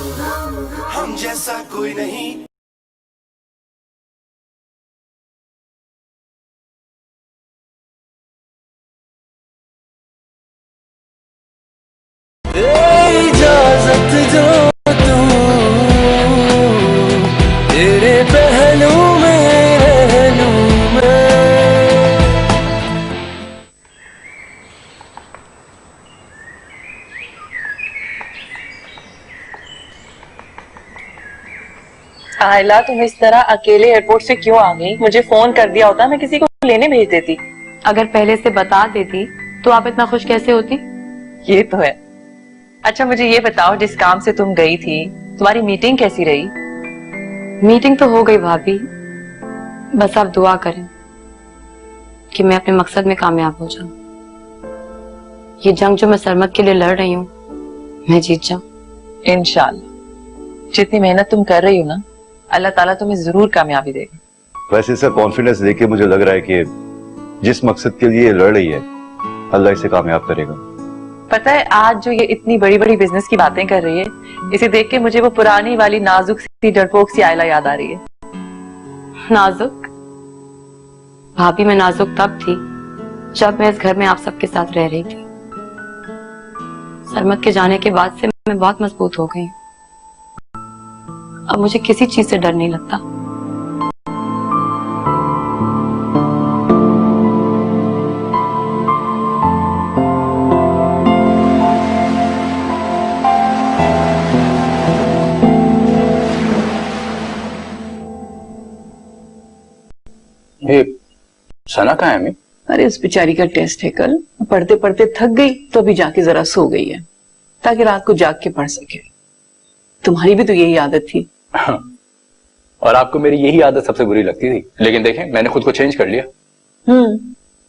हम जैसा कोई नहीं। इजाजत जो तू तेरे पहलू में रह लूं मैं। आयला, तुम इस तरह अकेले एयरपोर्ट से क्यों आ गई? मुझे फोन कर दिया होता, मैं किसी को लेने भेज देती। अगर पहले से बता देती तो आप इतना खुश कैसे होती? ये तो है। अच्छा मुझे ये बताओ, जिस काम से तुम गई थी, तुम्हारी मीटिंग कैसी रही? मीटिंग तो हो गई भाभी, बस आप दुआ करें कि मैं अपने मकसद में कामयाब हो जाऊं। ये जंग जो मैं सरमद के लिए लड़ रही हूँ, मैं जीत जाऊं इंशाल्लाह। जितनी मेहनत तुम कर रही हो ना, अल्लाह ताला तुम्हें जरूर कामयाबी देगा। वैसे सर, कॉन्फिडेंस देके मुझे लग रहा है कि जिस मकसद के लिए लड़ रही है, अल्लाह इसे कामयाब करेगा। पता है, आज जो ये इतनी बड़ी बड़ी बिजनेस की बातें कर रही है, इसे देख के मुझे वो पुरानी वाली नाजुक सी डरपोक सी आयला याद आ रही है। नाजुक? भाभी मैं नाजुक तब थी जब मैं इस घर में आप सबके साथ रह रही थी। सरमद के जाने के बाद से मैं बहुत मजबूत हो गई। अब मुझे किसी चीज से डर नहीं लगता। ये सना कहाँ है अम्मी? अरे उस बेचारी का टेस्ट है कल, पढ़ते पढ़ते थक गई तो अभी जाके जरा सो गई है ताकि रात को जाग के पढ़ सके। तुम्हारी भी तो यही आदत थी। और आपको मेरी यही आदत सबसे बुरी लगती थी, लेकिन देखें मैंने खुद को चेंज कर लिया।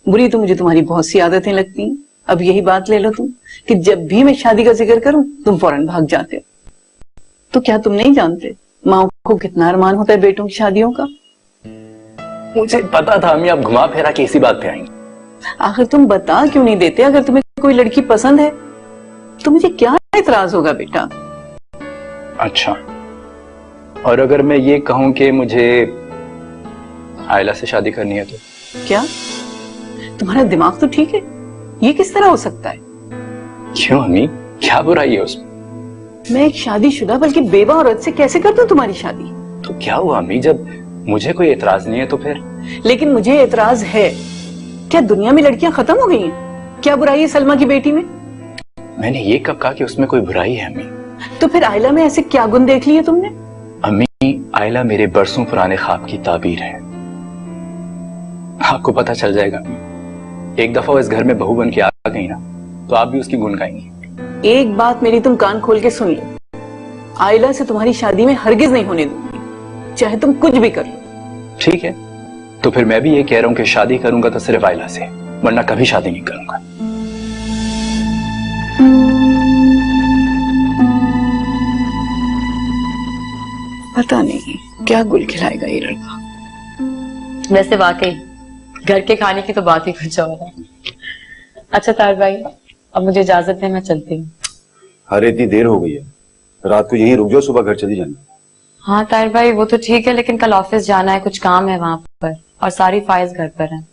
बुरी तो मुझे तुम्हारी बहुत सी आदतें लगती हैं। अब यही बात ले लो तुम कि जब भी मैं शादी का जिक्र करूं तुम फौरन भाग जाते हो। तो क्या तुम नहीं जानते माँ को कितना अरमान होता है बेटों की शादियों का? मुझे पता था अम्मी आप घुमा फिरा के इसी बात पे आएंगी। आखिर तुम बता क्यों नहीं देते? अगर तुम्हें कोई लड़की पसंद है तो मुझे क्या एतराज होगा बेटा? अच्छा, और अगर मैं ये कहूं कि मुझे आयला से शादी करनी है तो? क्या तुम्हारा दिमाग तो ठीक है? ये किस तरह हो सकता है? क्यों अम्मी, क्या बुराई है उसमें? मैं एक शादीशुदा बल्कि बेवा औरत से कैसे कर दूं तुम्हारी शादी? तो क्या हुआ अम्मी, जब मुझे कोई एतराज नहीं है तो फिर? लेकिन मुझे एतराज है। क्या दुनिया में लड़कियां खत्म हो गई हैं? क्या बुराई है सलमा की बेटी में? मैंने ये कब कहा कि उसमें कोई बुराई है अम्मी? तो फिर आयला में ऐसे क्या गुण देख लिए तुमने? अम्मी, आयला मेरे बरसों पुराने ख्वाब की ताबीर है। आपको पता चल जाएगा। एक दफा वो इस घर में बहू बन के आ गई ना, तो आप भी उसकी गुण गाएंगी। एक बात मेरी तुम कान खोल के सुन लो, आयला से तुम्हारी शादी में हरगिज नहीं होने दूंगी, चाहे तुम कुछ भी कर लो। ठीक है, तो फिर मैं भी ये कह रहा हूं कि शादी करूंगा तो सिर्फ आयला से, वरना कभी शादी नहीं करूंगा। पता नहीं क्या गुल खिलाएगा ये लड़का। वैसे वाकई घर के खाने की तो बात ही कुछ और है। अच्छा तार भाई, अब मुझे इजाजत दें, मैं चलती हूँ। अरे इतनी देर हो गई है, रात को यहीं रुक जाओ, सुबह घर चली जाना। हाँ तार भाई, वो तो ठीक है, लेकिन कल ऑफिस जाना है, कुछ काम है वहां पर, और सारी फाइल्स घर पर हैं।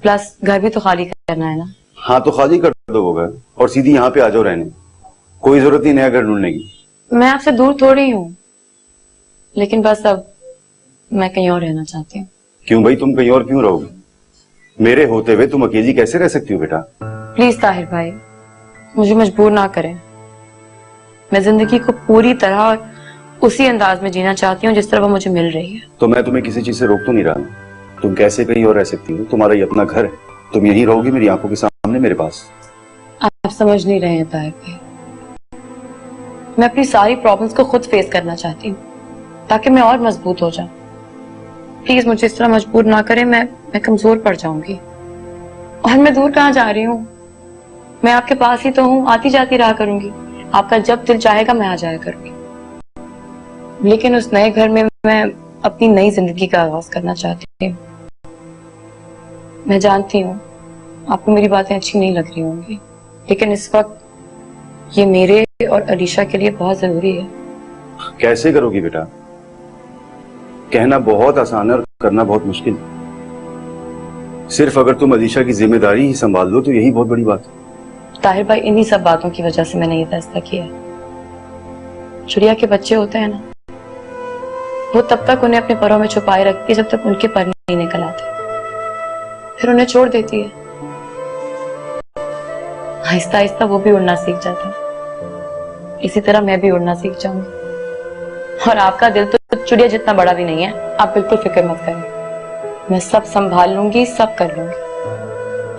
प्लस घर भी तो खाली करना है ना। हाँ तो खाली कर दो वो घर और सीधी यहाँ पे आ जाओ रहने। कोई जरूरत नहीं नया घर ढूंढने की। मैं आपसे दूर थोड़ी हूँ, लेकिन बस अब मैं कहीं और रहना चाहती हूँ। क्यों भाई, तुम कहीं और क्यों रहोगे? मेरे होते हुए तुम अकेली कैसे रह सकती हो बेटा? प्लीज ताहिर भाई, मुझे मजबूर ना करें। मैं जिंदगी को पूरी तरह उसी अंदाज में जीना चाहती हूँ जिस तरह वो मुझे मिल रही है। तो मैं तुम्हें किसी चीज से रोक तो नहीं रहा। तुम कैसे कहीं और रह सकती हो? तुम्हारा ये अपना घर है, तुम यहीं रहोगी मेरी आंखों के सामने मेरे पास। आप समझ नहीं रहे हैं ताहिर भाई, मैं अपनी सारी प्रॉब्लम्स को खुद फेस करना चाहती हूँ ताकि मैं और मजबूत हो जाऊं। प्लीज मुझे इस तरह मजबूर ना करें, मैं कमजोर पड़ जाऊंगी। और मैं दूर कहाँ जा रही हूँ? मैं आपके पास ही तो हूँ, आती जाती रहा करूंगी। आपका जब दिल चाहेगा मैं आ जाया करूंगी। लेकिन उस नए घर में मैं अपनी नई जिंदगी का आगाज करना चाहती हूँ। मैं जानती हूँ आपको मेरी बातें अच्छी नहीं लग रही होंगी, लेकिन इस वक्त ये मेरे और अलीशा के लिए बहुत जरूरी है कैसे करोगी बेटा? कहना बहुत आसान है और करना बहुत मुश्किल। सिर्फ अगर तुम अलीशा की जिम्मेदारी ही संभाल लो तो यही बहुत बड़ी बात है। ताहिर भाई, इन्हीं सब बातों की वजह से मैंने ये फैसला किया है। चिड़िया के बच्चे होते हैं ना, वो तब तक उन्हें अपने परों में छुपाए रखती है जब तक उनके पर नहीं निकल आते, फिर उन्हें छोड़ देती है। आहिस्ता आहिस्ता वो भी उड़ना सीख जाता है। इसी तरह मैं भी उड़ना सीख जाऊंगी। और आपका दिल तो चिड़िया जितना बड़ा भी नहीं है, आप बिल्कुल फिक्र मत करें। मैं सब संभाल लूंगी, सब कर लूंगी।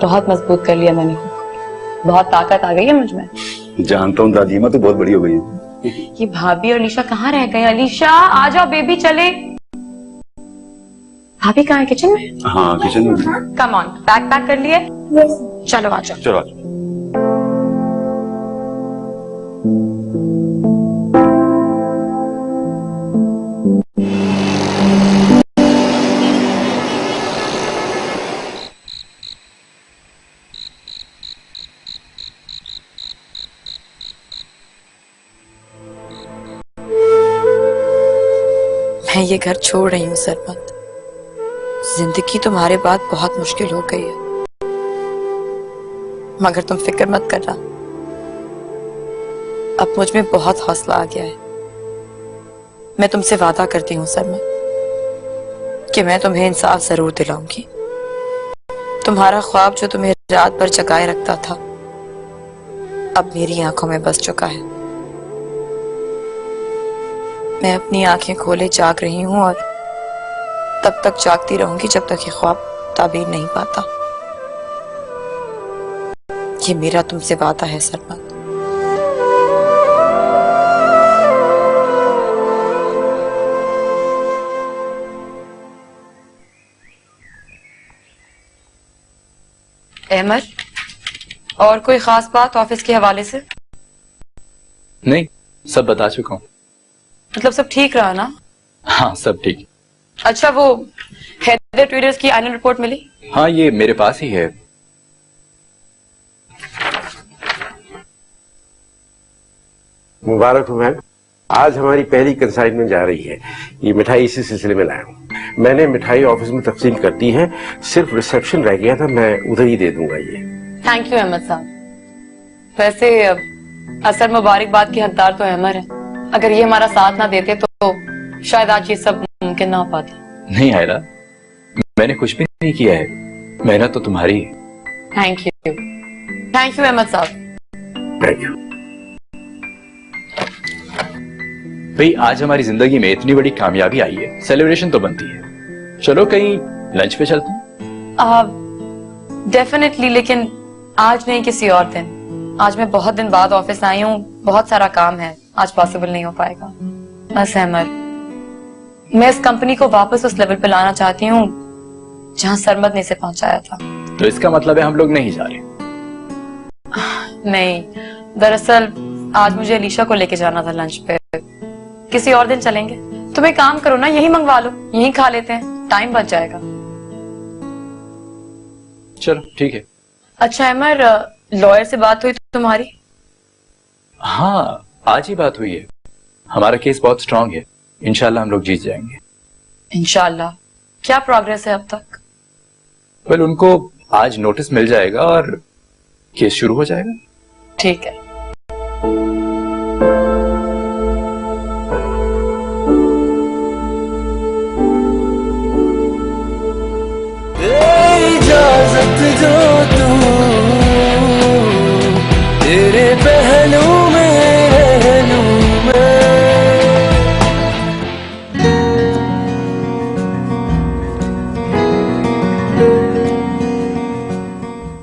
बहुत मजबूत कर लिया मैंने, बहुत ताकत आ गई है मुझ में। जानता हूँ दादी माँ तो बहुत बड़ी हो गई है। ये भाभी और अलीशा कहाँ रह गए? अलीशा आ जाओ बेबी, चले। भाभी कहाँ है? किचन में? हाँ किचन में। कम ऑन, बैग पैक कर लिए? चलो आ जाओ। चलो आ जाओ। मैं ये घर छोड़ रही हूँ सरबत। जिंदगी तुम्हारे बाद बहुत मुश्किल हो गई है, मगर तुम फिक्र मत करना। अब मुझ में बहुत हौसला आ गया है। मैं तुमसे वादा करती हूँ सरमत कि मैं तुम्हें इंसाफ जरूर दिलाऊंगी। तुम्हारा ख्वाब जो तुम्हें रात भर जगाए रखता था, अब मेरी आंखों में बस चुका है। मैं अपनी आंखें खोले जाग रही हूं और तब तक जागती रहूंगी जब तक ये ख्वाब ताबीर नहीं पाता। ये मेरा तुमसे वादा है सरमत। अहमद, और कोई खास बात ऑफिस के हवाले से? नहीं, सब बता चुका हूँ। मतलब सब ठीक रहा ना? हाँ सब ठीक। अच्छा, वो हेडर ट्रेडर्स की एनुअल रिपोर्ट मिली? हाँ ये मेरे पास ही है। मुबारक हो मैम, आज हमारी पहली कंसाइनमेंट जा रही है। ये मिठाई इसी सिलसिले में लाया हूँ। मैंने मिठाई ऑफिस में तकसीम कर दी है, सिर्फ रिसेप्शन रह गया था, मैं उधर ही दे दूंगा ये। थैंक यू अहमद साहब। वैसे असल मुबारकबाद के हकदार तो अहमद है। अगर ये हमारा साथ ना देते तो शायद आज ये सब मुमकिन ना हो पाता। नहीं आयरा, मैंने कुछ भी नहीं किया है, मेहनत तो तुम्हारी है। थैंक यू अहमद साहब। Thank you. भाई आज हमारी जिंदगी में इतनी बड़ी कामयाबी आई है, सेलिब्रेशन तो बनती है। चलो कहीं लंच पे चलते हैं। डेफिनेटली, लेकिन आज नहीं, किसी और दिन। आज मैं बहुत दिन बाद ऑफिस आई हूँ, बहुत सारा काम है, आज पॉसिबल नहीं हो पाएगा। बस अहमद, मैं इस कंपनी को वापस उस लेवल पे लाना चाहती हूँ जहाँ सरमद ने इसे पहुंचाया था। तो इसका मतलब है हम लोग नहीं जा रहे? नहीं, दरअसल आज मुझे अलीशा को लेके जाना था लंच पे। किसी और दिन चलेंगे। तुम एक काम करो ना, यही मंगवा लो, यही खा लेते हैं, टाइम बच जाएगा। चलो ठीक है। अच्छा अमर, लॉयर से बात हुई तुम्हारी? हाँ आज ही बात हुई है। हमारा केस बहुत स्ट्रांग है, इंशाल्लाह हम लोग जीत जाएंगे। इंशाल्लाह। क्या प्रोग्रेस है अब तक? वेल उनको आज नोटिस मिल जाएगा और केस शुरू हो जाएगा। ठीक है। इजाजत जो तू तेरे पहलू में रह लूं मैं।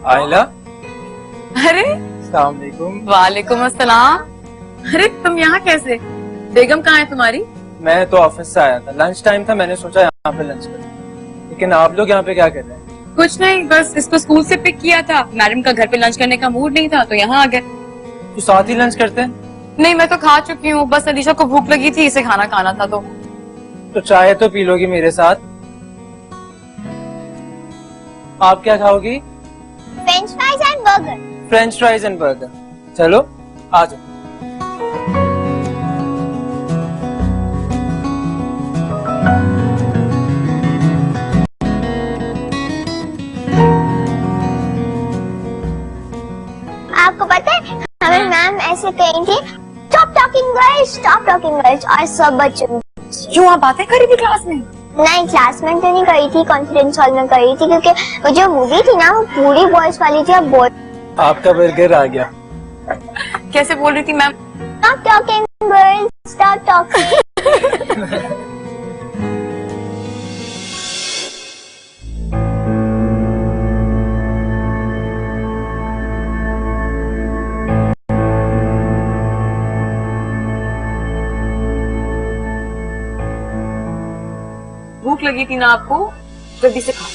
आयला, अरे अस्सलाम वालेकुम। वालेकुम अस्सलाम। अरे तुम यहाँ कैसे? बेगम कहाँ है तुम्हारी? मैं तो ऑफिस से आया था, लंच टाइम था, मैंने सोचा यहाँ पे लंच करूं। लेकिन आप लोग यहाँ पे क्या कर रहे हैं? कुछ नहीं, बस इसको स्कूल से पिक किया था। मैडम का घर पे लंच करने का मूड नहीं था तो यहाँ आ गए। तो साथ ही लंच करते हैं? नहीं, मैं तो खा चुकी हूँ, बस अलीशा को भूख लगी थी, इसे खाना खाना था। तो चाय तो पी लोगी मेरे साथ। आप क्या खाओगी? French fries and burger. French fries and burger. चलो आ जाओ। कही थी स्टॉप टॉकिंग गर्ल्स और सब बच्चों। क्यों आप बातें करी थी क्लास में? नहीं, क्लास में तो नहीं करी थी, कॉन्फ्रेंस हॉल में करी थी, क्योंकि वो जो मूवी थी ना वो पूरी बॉयज वाली थी। अब आपका बर्गर आ गया। कैसे बोल रही थी ma'am? Stop talking girls, stop talking. भूख लगी थी ना आपको? जल्दी से खाओ।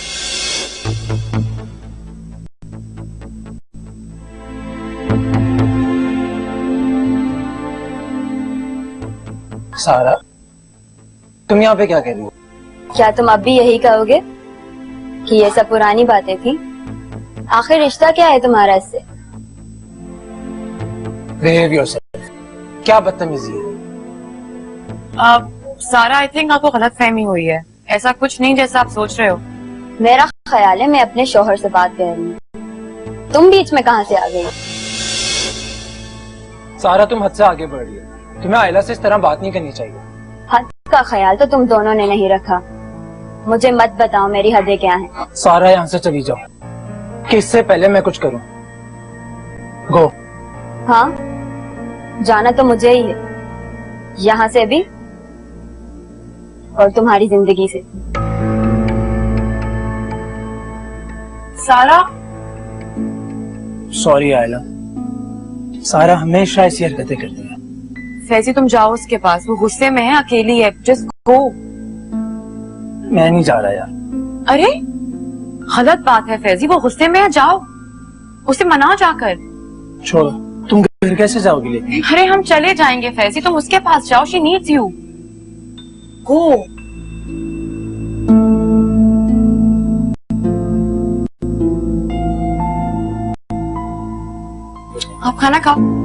सारा, तुम यहाँ पे क्या कर रही हो? क्या तुम अब भी यही कहोगे कि ये सब पुरानी बातें थी? आखिर रिश्ता क्या है तुम्हारा इससे? Behave yourself. क्या बदतमीजी है? सारा, आई थिंक आपको गलत फहमी हुई है। ऐसा कुछ नहीं जैसा आप सोच रहे हो। मेरा ख्याल है मैं अपने शौहर से बात कर रही हूँ, तुम बीच में कहाँ से आ गई? सारा, तुम हद से आगे बढ़ रही हो। तुम्हें आयला से इस तरह बात नहीं करनी चाहिए। हद का ख्याल तो तुम दोनों ने नहीं रखा। मुझे मत बताओ मेरी हदें क्या हैं। सारा, यहाँ से चली जाओ, कि इससे पहले मैं कुछ करूँ। गो। हाँ, जाना तो मुझे ही है, यहाँ से भी और तुम्हारी जिंदगी से। सारा, सॉरी आयला। सारा हमेशा ऐसी हरकतें करती है। फैजी तुम जाओ उसके पास, वो गुस्से में है, अकेली है, जस्ट गो। मैं नहीं जा रहा यार। अरे गलत बात है फैजी, वो गुस्से में है, जाओ उसे मनाओ जाकर। छोड़ो, तुम घर कैसे जाओगी लेकिन? अरे हम चले जाएंगे फैजी, तुम उसके पास जाओ, शी नीड्स यू, गो। आप खाना खाओ।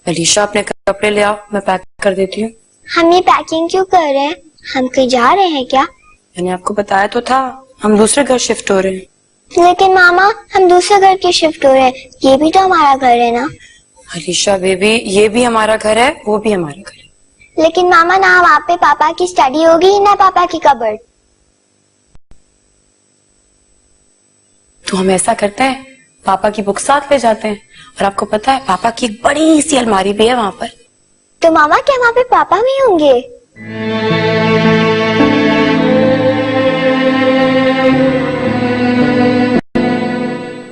अलीशा, अपने कपड़े ले आओ, मैं पैक कर देती हूँ। हम ये पैकिंग क्यों कर रहे हैं? हम कहीं जा रहे हैं क्या? मैंने आपको बताया तो था, हम दूसरे घर शिफ्ट हो रहे हैं। लेकिन मामा, हम दूसरे घर क्यों शिफ्ट हो रहे हैं? ये भी तो हमारा घर है ना। अलीशा बेबी, ये भी हमारा घर है, वो भी हमारा घर है। लेकिन मामा, ना वहाँ पे पापा की स्टडी होगी ना पापा की कबर्ड। तो हम ऐसा करते हैं, पापा की बुक साथ ले जाते हैं, और आपको पता है पापा की एक बड़ी सी अलमारी भी है वहाँ पर। तो मामा, क्या वहाँ पे पापा भी होंगे?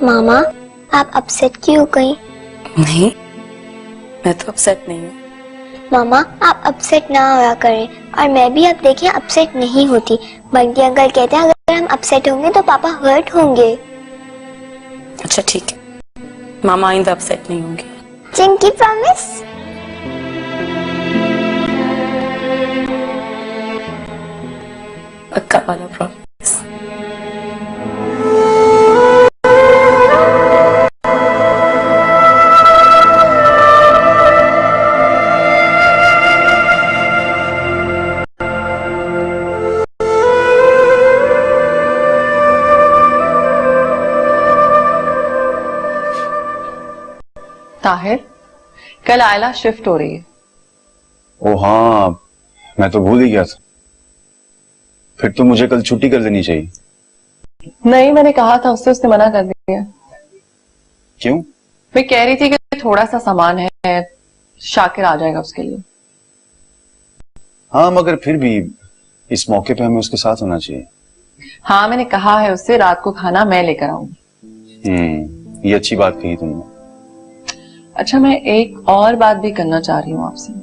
मामा, आप अपसेट क्यों गई? नहीं, मैं तो अपसेट नहीं हूँ। मामा, आप अपसेट ना होया करें, और मैं भी अब देखिए अपसेट नहीं होती। बंटी अंकल कहते हैं अगर हम अपसेट होंगे तो पापा हर्ट होंगे। अच्छा ठीक है, मामा आइंदा अपसेट नहीं होंगी। चिंकी प्रॉमिस? पक्का वाला प्रॉमिस। ताहिर, कल आयला शिफ्ट हो रही है। ओ हाँ, मैं तो भूल ही गया था। फिर तो मुझे कल छुट्टी कर देनी चाहिए। नहीं, मैंने कहा था उससे, उसने मना कर दिया। क्यों? मैं कह रही थी कि थोड़ा सा सामान है, शाकिर आ जाएगा उसके लिए। हाँ, मगर फिर भी इस मौके पे हमें उसके साथ होना चाहिए। हाँ, मैंने कहा है उससे रात को खाना मैं लेकर आऊंगी। ये अच्छी बात कही तुमने। अच्छा, मैं एक और बात भी करना चाह रही हूँ आपसे।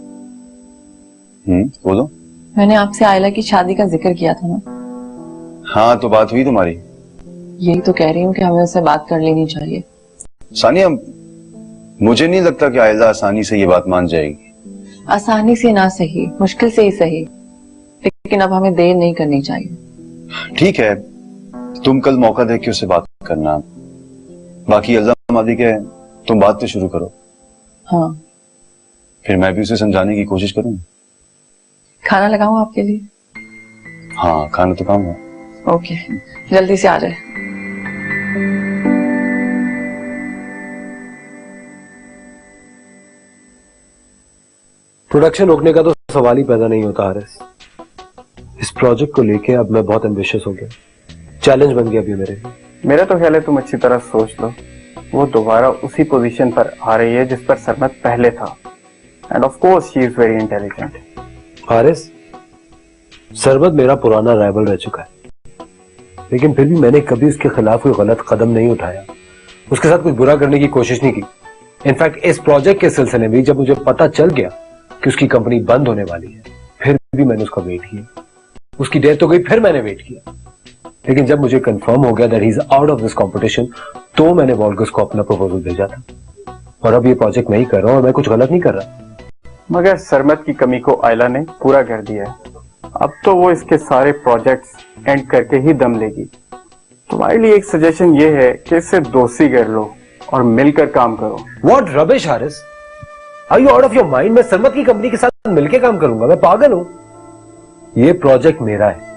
बोलो। मैंने आपसे आयला की शादी का जिक्र किया था ना? हाँ, तो बात हुई तुम्हारी? यही तो कह रही हूँ कि हमें उससे बात कर लेनी चाहिए। सानिया, मुझे नहीं लगता कि आयला आसानी से ये बात मान जाएगी। आसानी से ना सही, मुश्किल से ही सही, लेकिन अब हमें देर नहीं करनी चाहिए। ठीक है, तुम कल मौका देके उससे बात करना। बाकी इल्जाम आदि के तुम बात तो शुरू करो, हाँ। फिर मैं भी उसे समझाने की कोशिश करूंगा। खाना लगाऊं आपके लिए? हाँ, खाना तो खाऊंगा। ओके, जल्दी से आ जाए। प्रोडक्शन रोकने का तो सवाल ही पैदा नहीं होता हारिस। इस प्रोजेक्ट को लेके अब मैं बहुत एम्बिशियस हो गया, चैलेंज बन गया अभी मेरे लिए। मेरा तो ख्याल है तुम अच्छी तरह सोच लो, वो दोबारा उसी पोजीशन पर आ रही है जिस पर सरमत पहले था, and of course she is very intelligent. Haris, Sarmat मेरा पुराना राइवल रह चुका है, लेकिन फिर भी मैंने कभी उसके खिलाफ कोई गलत कदम नहीं उठाया, उसके साथ कुछ बुरा करने की कोशिश नहीं की। इनफैक्ट इस प्रोजेक्ट के सिलसिले में जब मुझे पता चल गया कि उसकी कंपनी बंद होने वाली है, फिर भी मैंने उसका वेट किया। उसकी डेथ हो गई, फिर मैंने वेट किया, लेकिन जब मुझे कंफर्म हो गया that he is out of this competition, तो मैंने वॉल्गस को अपना प्रपोजल भेजा था। और अब ये प्रोजेक्ट मैं ही कर रहा हूं और मैं कुछ गलत नहीं कर रहा। मगर सरमत की कमी को आयला ने पूरा कर दिया है। अब तो वो इसके सारे प्रोजेक्ट्स एंड करके ही दम लेगी। तुम्हारे लिए एक सजेशन ये है कि इससे दोस्ती कर लो और मिलकर काम करो। What rubbish Haris, are you out of your mind? मैं सरमत की कंपनी के साथ मिलकर काम करूंगा? मैं पागल हूं? ये प्रोजेक्ट मेरा है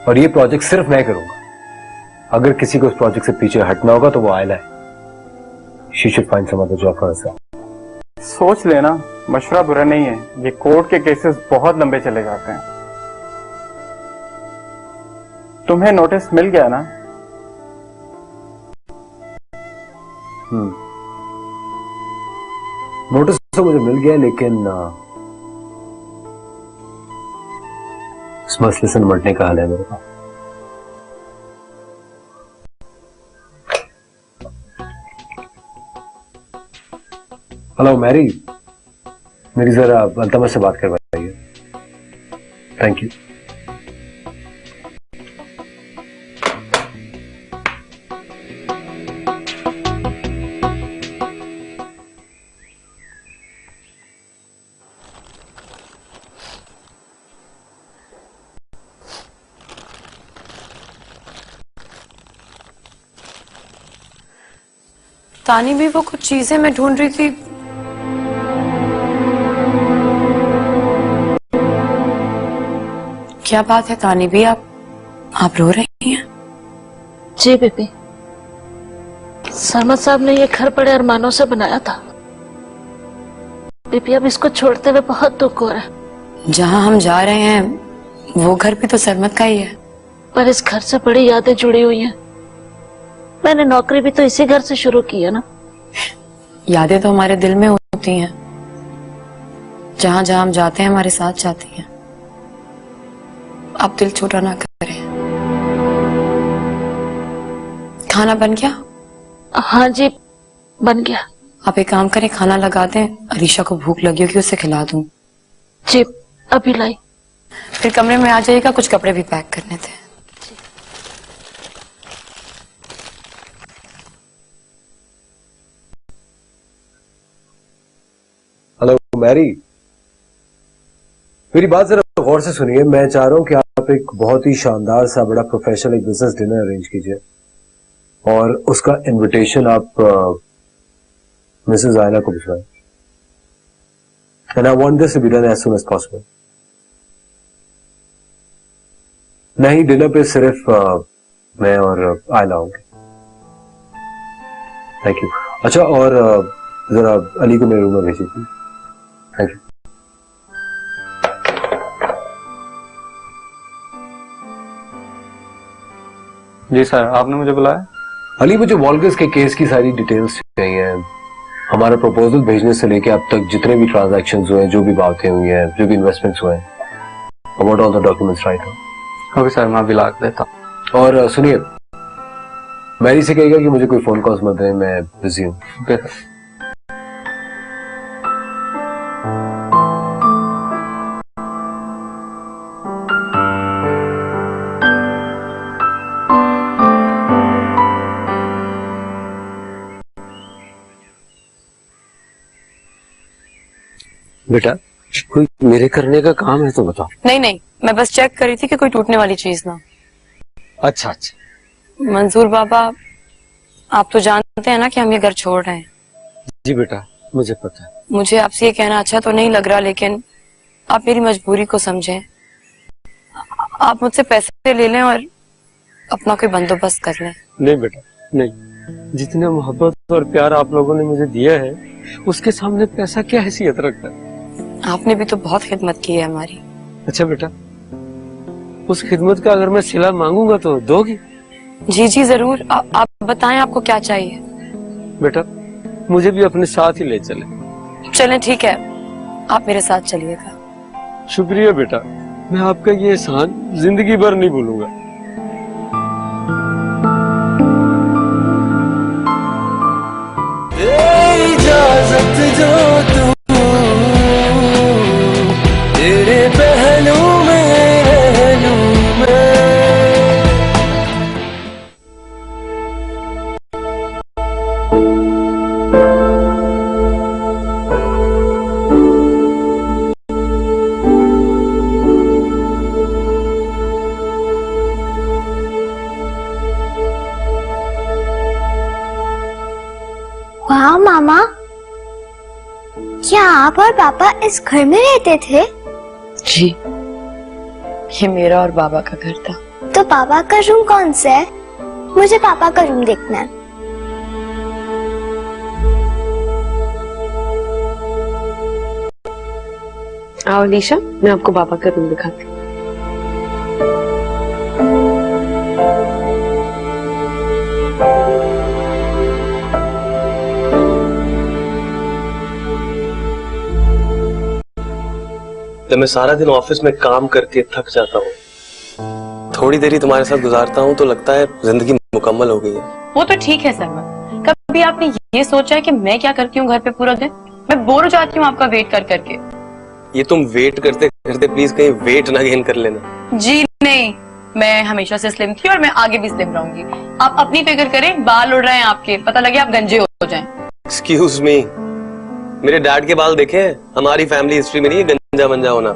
और ये प्रोजेक्ट सिर्फ मैं करूंगा। अगर किसी को इस प्रोजेक्ट से पीछे हटना होगा तो वो आयला है। She should find some other job for herself. सोच लेना, मशवरा बुरा नहीं है। ये कोर्ट के केसेस बहुत lंबे चले जाते हैं। तुम्हें नोटिस मिल गया ना? नोटिस तो मुझे मिल गया, लेकिन इस मसले से निपटने का हाल है मेरे पास। हेलो मैरी, मेरी जरा अल्तमस से बात करवाइए। Thank you. तानी भी वो कुछ चीजें मैं ढूंढ रही थी। क्या बात है तानी भी, आप रो रही हैं? जी बेबी, सरमत साहब ने ये घर बड़े अरमानों से बनाया था बेबी। अब इसको छोड़ते हुए बहुत दुख हो रहा है। जहाँ हम जा रहे हैं वो घर भी तो सरमत का ही है। पर इस घर से बड़ी यादें जुड़ी हुई हैं। मैंने नौकरी भी तो इसी घर से शुरू की है ना। यादें तो हमारे दिल में होती हैं, जहाँ जहाँ हम जाते हैं हमारे साथ जाती हैं। आप दिल छोटा ना करें। खाना बन गया? हाँ जी, बन गया। आप एक काम करें, खाना लगा दें, अलीशा को भूख लगी होगी, उसे खिला दूं। जी, अभी लाई। फिर कमरे में आ जाइएगा, कुछ कपड़े भी पैक करने थे। हेलो मैरी, मेरी बात जरा गौर से सुनिए। मैं चाह रहा हूं कि आप एक बहुत ही शानदार सा बड़ा प्रोफेशनल एक बिजनेस डिनर अरेंज कीजिए और उसका इनविटेशन आप मिसेस आयला को भिजवाएं। And I want this to be done as soon as possible. नहीं, डिनर पे सिर्फ मैं और आयला होंगे। Thank you. अच्छा, और जरा अली को मेरे रूम में भेजिए। Thank you. जी सर, आपने मुझे बुलाया? अली, मुझे वॉल्गस के केस की सारी डिटेल्स चाहिए। हमारा प्रपोजल भेजने से लेके अब तक जितने भी ट्रांजैक्शंस हुए हैं, जो भी बातें हुई हैं, जो भी इन्वेस्टमेंट्स हुए हैं, I want all the documents right now. Okay sir, मैं अभी ला देता हूँ। और सुनिए, मैरी से कहेगा कि मुझे कोई फोन कॉल्स मत दें, मैं बिजी हूँ। Okay sir. बेटा, कोई मेरे करने का काम है तो बताओ। नहीं नहीं, मैं बस चेक कर रही थी कि कोई टूटने वाली चीज ना। अच्छा अच्छा। मंजूर बाबा, आप तो जानते हैं ना कि हम ये घर छोड़ रहे हैं। जी बेटा, मुझे पता है। मुझे आपसे ये कहना अच्छा तो नहीं लग रहा, लेकिन आप मेरी मजबूरी को समझें। आप मुझसे पैसे ले लें और अपना कोई बंदोबस्त कर लें। नहीं बेटा, नहीं। जितने मोहब्बत और प्यार आप लोगों ने मुझे दिया है, उसके सामने पैसा क्या हैसियत रखता है। आपने भी तो बहुत खिदमत की है हमारी। अच्छा बेटा, उस खिदमत का अगर मैं सिला मांगूंगा तो दोगी? जी जी जरूर। आप बताएं आपको क्या चाहिए। बेटा, मुझे भी अपने साथ ही ले चले। चलें, ठीक है, आप मेरे साथ चलिएगा। शुक्रिया बेटा, मैं आपका ये एहसान जिंदगी भर नहीं भूलूंगा। इजाजत जो तू तेरे पहलू में रह लूं मैं। वाह मामा, क्या आप और पापा इस घर में रहते थे? जी, ये मेरा और बाबा का घर था। तो पापा का रूम कौन सा है? मुझे पापा का रूम देखना है। आओ अलीशा, मैं आपको बाबा का रूम दिखाती हूँ। जब मैं सारा दिन ऑफिस में काम करके थक जाता हूँ, थोड़ी देरी तुम्हारे साथ गुजारता हूँ तो लगता है जिंदगी मुकम्मल हो गई है। वो तो ठीक है सरमद, कभी आपने ये सोचा है कि मैं क्या करती हूँ घर पे पूरा दिन? मैं बोर हो जाती हूँ आपका वेट कर करके। ये तुम वेट करते करते प्लीज कहीं वेट ना गेन कर लेना। जी नहीं, मैं हमेशा से स्लिम थी और मैं आगे भी स्लिम रहूंगी। आप अपनी फिक्र करें, बाल उड़ रहे हैं आपके, पता लगे आप गंजे हो जाएं। एक्सक्यूज मी, मेरे डैड के बाल देखे? हमारी फैमिली हिस्ट्री में नहीं है गंजा मंजा होना।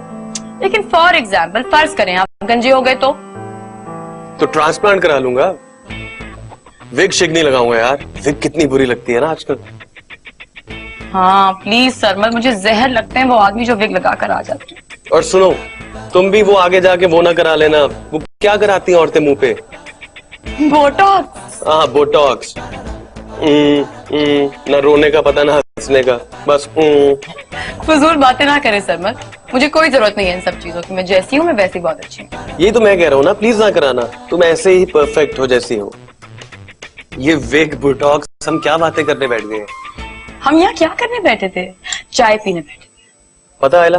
लेकिन फॉर एग्जाम्पल फर्ज करें आप गंजे हो गए तो ट्रांसप्लांट करा लूंगा। विग शिग नहीं लगाऊंगा यार, विग कितनी बुरी लगती है ना आजकल। हाँ प्लीज सरमद, मुझे जहर लगते हैं वो आदमी जो विग लगा कर आ जाते हैं। और सुनो, तुम भी वो आगे जाके वो ना करा लेना। वो क्या कराती हैं औरतें मुंह पे? बोटॉक्स। हाँ बोटॉक्स। ना रोने का पता ना हंसने का, बस फजूल बातें ना करें सरमद, मुझे कोई जरूरत नहीं है इन सब चीजों की। मैं जैसी हूँ मैं वैसी बहुत अच्छी हूँ। यही तो मैं कह रहा हूँ ना, प्लीज ना कराना। तुम ऐसे ही परफेक्ट हो जैसी हो। ये विग बोटॉक्स, हम क्या बातें करने बैठ गए? हम यहाँ क्या करने बैठे थे? चाय पीने बैठे। पता आयला,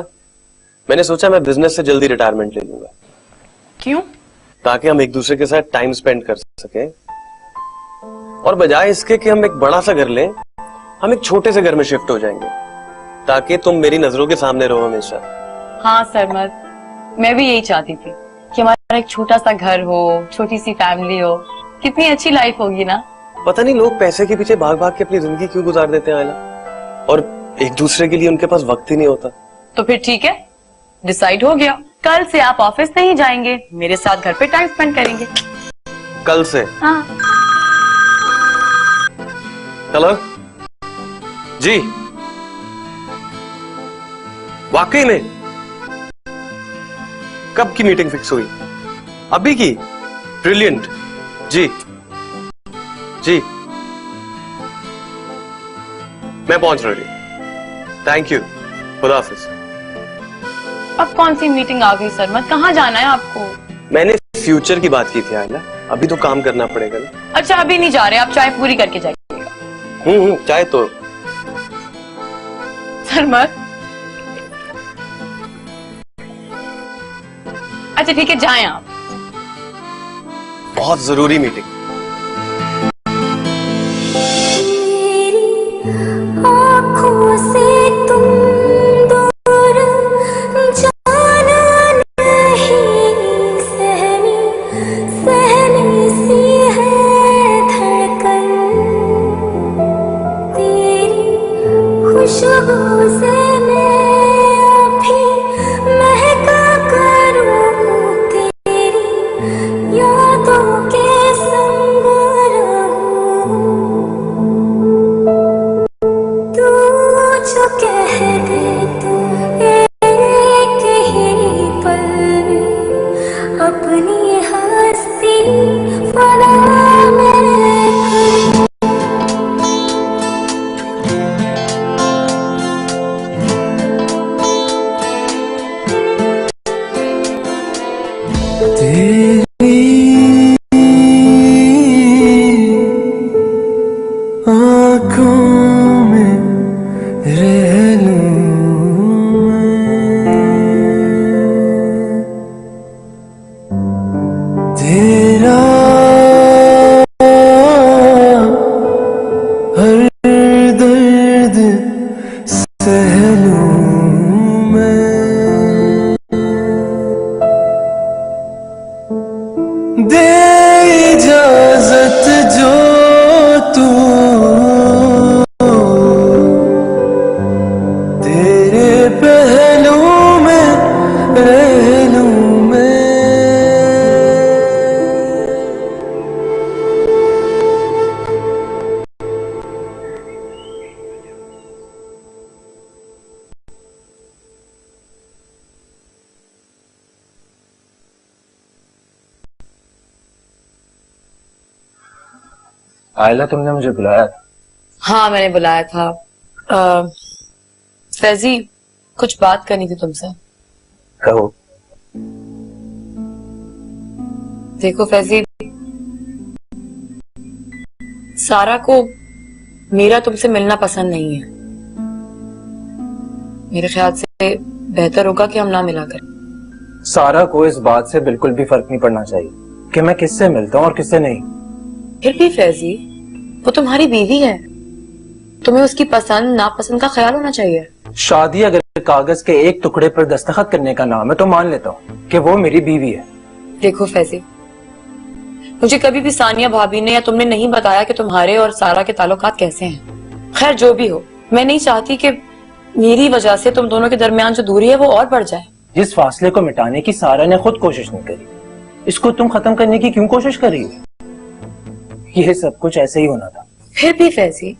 मैंने सोचा मैं बिजनेस से जल्दी रिटायरमेंट ले लूंगा। क्यों? ताकि हम एक दूसरे के साथ टाइम स्पेंड कर सके, और बजाय इसके कि हम एक बड़ा सा घर लें, हम एक छोटे से घर में शिफ्ट हो जाएंगे, ताकि तुम मेरी नजरों के सामने रहो हमेशा। हाँ सरमद, मैं भी यही चाहती थी कि हमारा एक छोटा सा घर हो, छोटी सी फैमिली हो, कितनी अच्छी लाइफ होगी ना। पता नहीं लोग पैसे के पीछे भाग भाग के अपनी जिंदगी क्यों गुजार देते हैं आयला, और एक दूसरे के लिए उनके पास वक्त ही नहीं होता। तो फिर ठीक है, डिसाइड हो गया, कल से आप ऑफिस नहीं जाएंगे, मेरे साथ घर पे टाइम स्पेंड करेंगे। कल से? हाँ। हेलो जी, वाकई में? कब की मीटिंग फिक्स हुई? अभी की? ब्रिलियंट। जी जी, मैं पहुंच रही हूं। थैंक यू, खुदा हाफिज। अब कौन सी मीटिंग आ गई सरमद, कहाँ जाना है आपको? मैंने फ्यूचर की बात की थी आयला, अभी तो काम करना पड़ेगा ना। अच्छा अभी नहीं जा रहे, आप चाय पूरी करके जाइएगा। चाय तो। सरमद अच्छा ठीक है, जाएं आप। बहुत जरूरी मीटिंग। आँखों से तुम दूर जाना नहीं, सहनी सहनी सी है धड़कन, तेरी खुशबू से मैं अभी महका करूँ, तेरी यादों के संग रहूँ। कह दे तू एक ही पल अपनी हस्ती फना में आयला, तुमने मुझे बुलाया था? हाँ, मैंने बुलाया था। फैजी, कुछ बात करनी थी तुमसे। कहो। देखो फैजी, सारा को मेरा तुमसे मिलना पसंद नहीं है। मेरे ख्याल से बेहतर होगा कि हम ना मिला करें। सारा को इस बात से बिल्कुल भी फर्क नहीं पड़ना चाहिए कि मैं किससे मिलता हूँ और किससे नहीं। फिर भी फैजी, वो तुम्हारी बीवी है, तुम्हें उसकी पसंद नापसंद का ख्याल होना चाहिए। शादी अगर कागज के एक टुकड़े पर दस्तखत करने का नाम है तो मान लेता हूँ कि वो मेरी बीवी है। देखो फैजी, मुझे कभी भी सानिया भाभी ने या तुमने नहीं बताया कि तुम्हारे और सारा के ताल्लुकात कैसे हैं। खैर जो भी हो, मैं नहीं चाहती कि मेरी वजह से तुम दोनों के दरमियान जो दूरी है वो और बढ़ जाए। जिस फासले को मिटाने की सारा ने खुद कोशिश नहीं करी, इसको तुम खत्म करने की क्यों कोशिश कर रही हो? ये सब कुछ ऐसे ही होना था। फिर भी फैजी,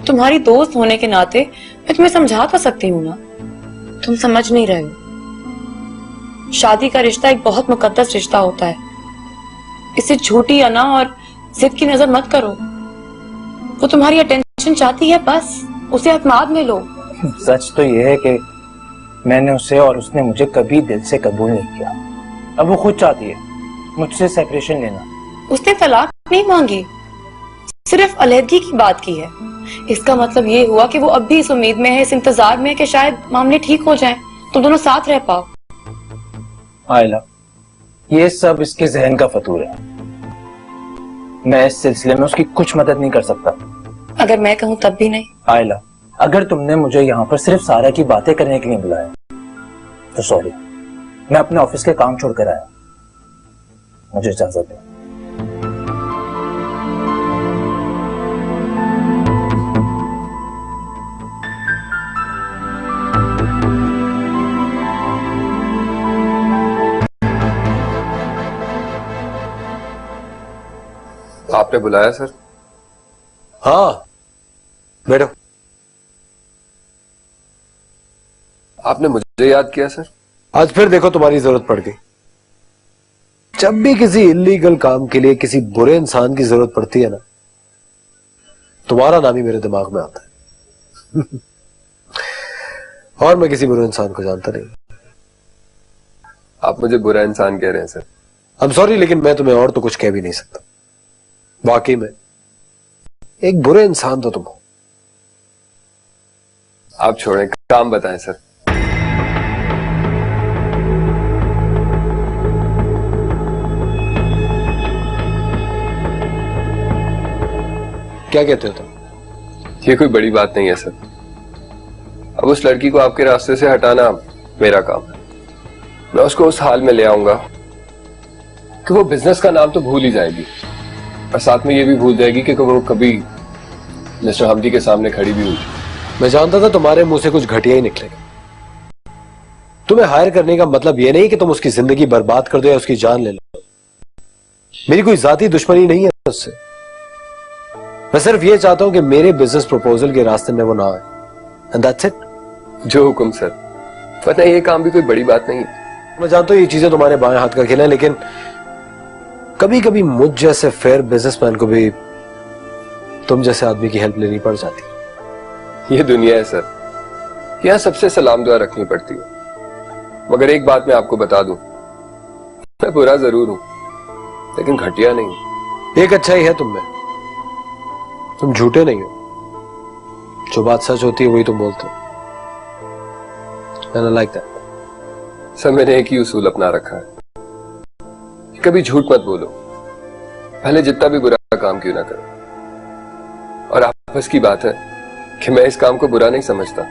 तुम्हारी दोस्त होने के नाते मैं तुम्हें समझा तो सकती हूँ ना। तुम समझ नहीं रहे हो। शादी का रिश्ता एक बहुत मुकद्दस रिश्ता होता है। इसे झूठी अना और जिद की नजर मत करो। वो तुम्हारी अटेंशन चाहती है, बस उसे अतमाद में लो। सच तो ये है कि मैंने उसे और उसने मुझे कभी दिल से कबूल नहीं किया। अब वो खुद चाहती है मुझसे सेपरेशन लेना। उसने तलाक नहीं मांगी, सिर्फ अलहदगी की बात की है। इसका मतलब ये हुआ कि वो अब भी इस उम्मीद में है, इस इंतजार में है कि शायद मामले ठीक हो जाएं, तुम दोनों साथ रह पाओ। आयला, ये सब इसके जहन का फतूर है। मैं इस सिलसिले में उसकी कुछ मदद नहीं कर सकता। अगर मैं कहूँ तब भी नहीं? आयला, अगर तुमने मुझे यहाँ पर सिर्फ सारा की बातें करने के लिए बुलाया तो सॉरी, मैं अपने ऑफिस के काम छोड़कर आया। मुझे इजाजत दो। आपने बुलाया सर? हाँ, बैठो। आपने मुझे याद किया सर? आज फिर देखो तुम्हारी जरूरत पड़ गई। जब भी किसी इल्लीगल काम के लिए किसी बुरे इंसान की जरूरत पड़ती है ना, तुम्हारा नाम ही मेरे दिमाग में आता है। और मैं किसी बुरे इंसान को जानता नहीं। आप मुझे बुरा इंसान कह रहे हैं सर? आई एम सॉरी, लेकिन मैं तुम्हें और तो कुछ कह भी नहीं सकता। वाकई में एक बुरे इंसान तो तुम हो। आप छोड़ें, काम बताएं सर। क्या कहते हो तुम? ये कोई बड़ी बात नहीं है सर। अब उस लड़की को आपके रास्ते से हटाना मेरा काम है। मैं उसको उस हाल में ले आऊंगा कि वो बिजनेस का नाम तो भूल ही जाएगी और साथ में ये भी भूल जाएगी कि वो कभी मिस्टर हमदी के सामने खड़ी भी हुई। मैं जानता था तुम्हारे मुंह से कुछ घटिया ही निकलेगा। तुम्हें हायर करने का मतलब यह नहीं कि तुम उसकी जिंदगी बर्बाद कर दो या उसकी जान ले लो। मेरी कोई जाती दुश्मनी नहीं है उससे। मैं सिर्फ ये चाहता हूं कि मेरे बिजनेस प्रपोजल के रास्ते में वो ना आए। And that's it. जो हुक्म सर, वरना ये काम भी कोई बड़ी बात नहीं है। मैं जानता हूँ ये चीजें तुम्हारे बाएं हाथ का खेल है, लेकिन कभी कभी मुझ जैसे फेयर बिजनेसमैन को भी तुम जैसे आदमी की हेल्प लेनी पड़ जाती। ये दुनिया है सर, यहाँ सबसे सलाम दुआ रखनी पड़ती है। मगर एक बात मैं आपको बता दूं, मैं बुरा जरूर हूं लेकिन घटिया नहीं। एक अच्छा ही है तुम में, तुम झूठे नहीं हो। जो बात सच होती है वही तुम बोलते हो। And I like that. Sir मैंने एक ही उसूल अपना रखा है, कभी झूठ मत बोलो, भले जितना भी बुरा काम क्यों ना करो। और आपस की बात है कि मैं इस काम को बुरा नहीं समझता।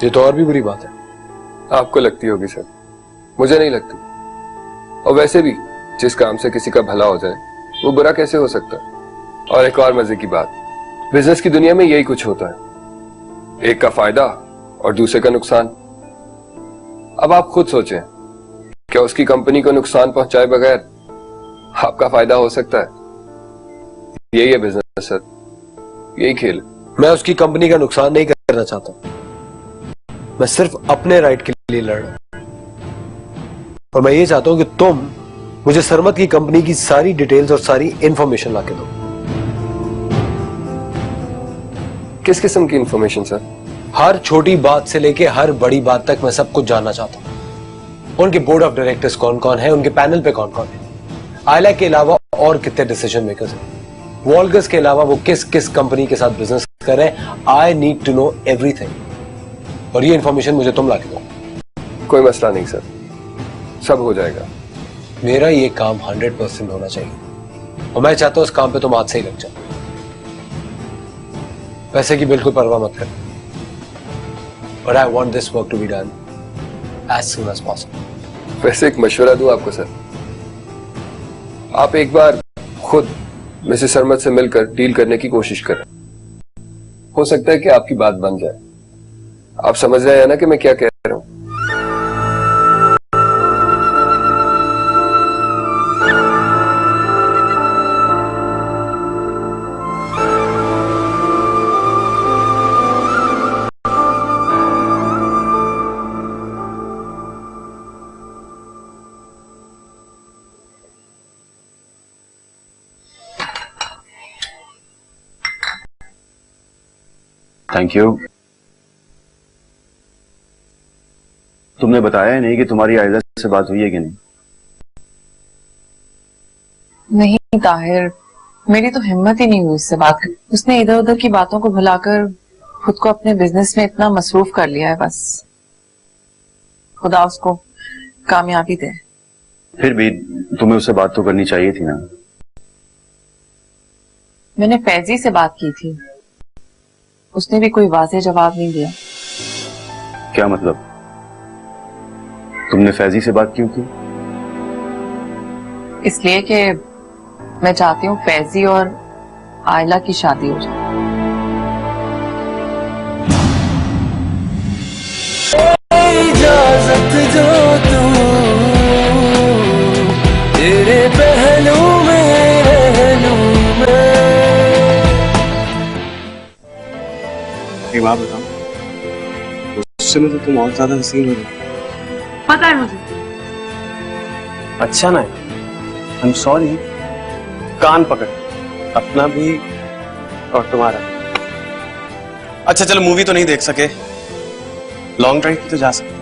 ये तो और भी बुरी बात है। आपको लगती होगी सर, मुझे नहीं लगती। और वैसे भी जिस काम से किसी का भला हो जाए वो बुरा कैसे हो सकता है। और एक और मजे की बात, बिजनेस की दुनिया में यही कुछ होता है, एक का फायदा और दूसरे का नुकसान। अब आप खुद सोचें, क्या उसकी कंपनी को नुकसान पहुंचाए बगैर आपका फायदा हो सकता है? यही है बिजनेस सर, यही खेल। मैं उसकी कंपनी का नुकसान नहीं करना चाहता, मैं सिर्फ अपने राइट के लिए लड़ रहा हूं। और मैं ये चाहता हूं कि तुम मुझे सरमत की कंपनी की सारी डिटेल्स और सारी इंफॉर्मेशन लाके दो। किस किस्म की इंफॉर्मेशन सर? हर छोटी बात से लेके हर बड़ी बात तक मैं सब कुछ जानना चाहता हूं। उनके बोर्ड ऑफ डायरेक्टर्स कौन कौन है, उनके पैनल पे कौन कौन है, आयला के अलावा और कितने डिसीजन मेकर्स हैं, वॉल्गस के अलावा वो किस किस कंपनी के साथ बिजनेस कर रहे हैं। I need to know everything, और ये इंफॉर्मेशन मुझे तुम लाके दो। कोई मसला नहीं सर, सब हो जाएगा। मेरा ये काम 100% होना चाहिए और मैं चाहता हूं उस काम पे तुम हाथ से ही लग जाओ। पैसे की बिल्कुल परवाह मत कर, but I want this work to be done as soon as possible. वैसे एक मशवरा दूं आपको सर, आप एक बार खुद मिसेस सरमत से मिलकर डील करने की कोशिश करें। हो सकता है कि आपकी बात बन जाए। आप समझ रहे हैं ना कि मैं क्या कह रहा हूं? Thank you. तुमने बताया नहीं कि तुम्हारी आयला से बात हुई है कि नहीं? नहीं ताहिर, मेरी तो हिम्मत ही नहीं हुई उससे बात करने। उसने इधर उधर की बातों को भुलाकर खुद को अपने बिजनेस में इतना मसरूफ कर लिया है। बस खुदा उसको कामयाबी दे। फिर भी तुम्हें उससे बात तो करनी चाहिए थी ना। मैंने फैजी से बात की थी, उसने भी कोई वाज़ेह जवाब नहीं दिया। क्या मतलब? तुमने फैजी से बात क्यों की? इसलिए कि मैं चाहती हूँ फैजी और आयला की शादी हो जाए। इजाजत जो तू तेरे पहलू में रहलू मैं। एक बात बताओ, उससे में तो तुम और ज्यादा हसीन हो रही। पता है मुझे। अच्छा ना, आई एम सॉरी। कान पकड़, अपना भी और तुम्हारा। अच्छा चलो, मूवी तो नहीं देख सके, लॉन्ग ड्राइव पे तो जा सकते हैं।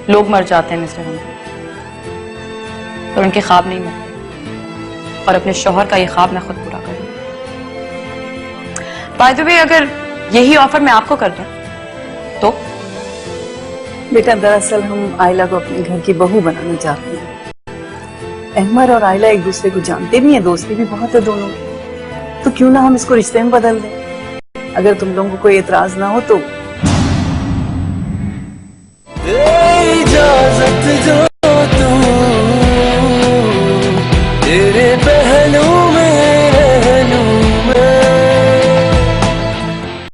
लोग मर जाते हैं मिस्टर हमजा, पर उनके ख्वाब नहीं मरते। और अपने शौहर का ये ख्वाब मैं खुद पूरा करूंगी। बाय द वे, अगर यही ऑफर मैं आपको कर दूं तो? बेटा, दरअसल हम आयला को अपने घर की बहू बनाना चाहते हैं। अहमर और आयला एक दूसरे को जानते भी हैं, दोस्ती भी बहुत है दोनों की। तो क्यों ना हम इसको रिश्ते में बदल दें? अगर तुम लोगों को कोई एतराज ना हो तो। इजाजत जो